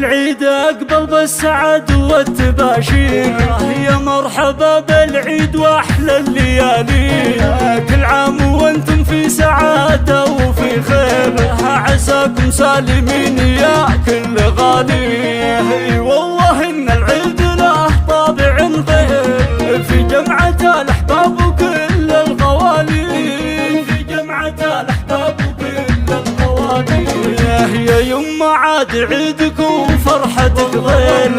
العيد اقبل بالسعد والتباشير، يا مرحبا بالعيد واحلى الليالي، كل عام وانتم في سعادة وفي خير، عساكم سالمين يا كل غالي. والله ان العيد له طابع غير في جمعة الاحباب وكل الغوالي، في جمعة الاحباب وكل الغوالي. يا يما عاد عيدكم فرحتك غير،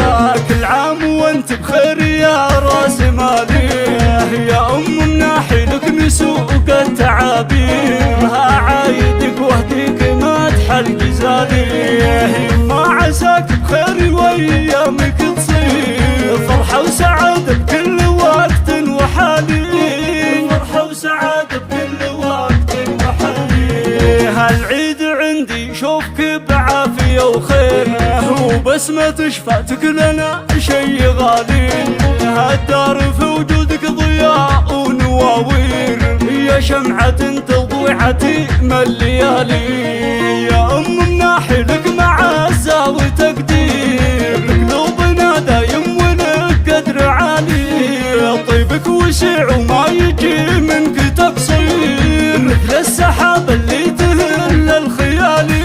كل عام وانت بخير يا راس مالي، يا مناحي لك نسوق التعابير، عايدك واهديك مدح الجزالي، ما عساك بخير وايامك تصير فرحة وسعادة بكل وقت وحالي، فرحة وسعادة بكل وقت وحالي. هالعيد عندي شوفك بعافية وخير، وبسمة شفاتك لنا شي غالي، هالدار في وجودك ضياء ونواوير، يا شمعة تضوي عتيم الليالي، يا مناحي لك معزة وتقدير، قلوبنا دايم ولك قدر عالي، طيبك وسع وما يجي منك تقصير، مثل السحاب اللي تهل الخيالي،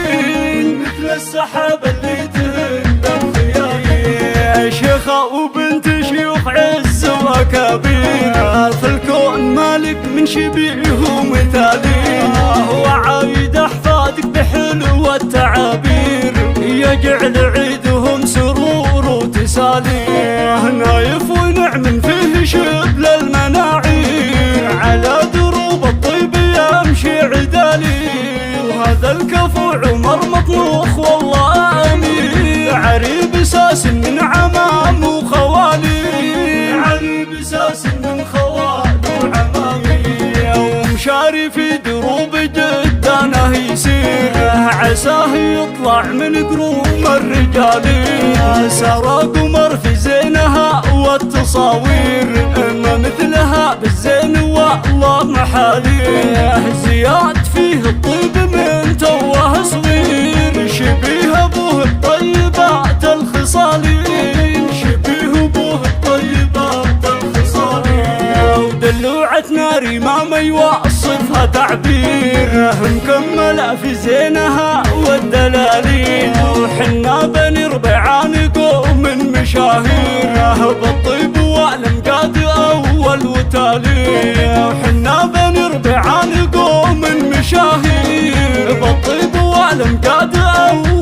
مثل السحاب اللي تهل الخيالي. شيخة وبنت شيوخ عز وكبير، في الكون مالك من شبيه مثالي، وعايد احفادك بحلو التعابير، يجعل عيدهم سرور وتسالي، نايف ونعم فيه شبل المناعير، على دروب الطيب يمشي عدالي، وهذا الكفو عمر مطموخ والله امير، عريب ساس من عمام وخوالي، عريب ساس من خوال وعمامي، ومشاري في دروب جدانه يسير، عساه يطلع من قروم الرجالي، سارى قمر في زينها والتصاوير، ما مثلها بالزين والله محالي، زياد فيه الطيب من توه صغير، شبيه ابوه الطيبات الخصالي، شبيه ابوه الطيبات الخصالي، ودلوعة ناري ما يوصفها تعبير، مكملة في زينها والدلالين، وحنا بني ربيعان قوم من مشاهير، بالطيب والامجاد اول وتالي، وحنا بني ربيعان قوم من مشاهير، بالطيب والامجاد اول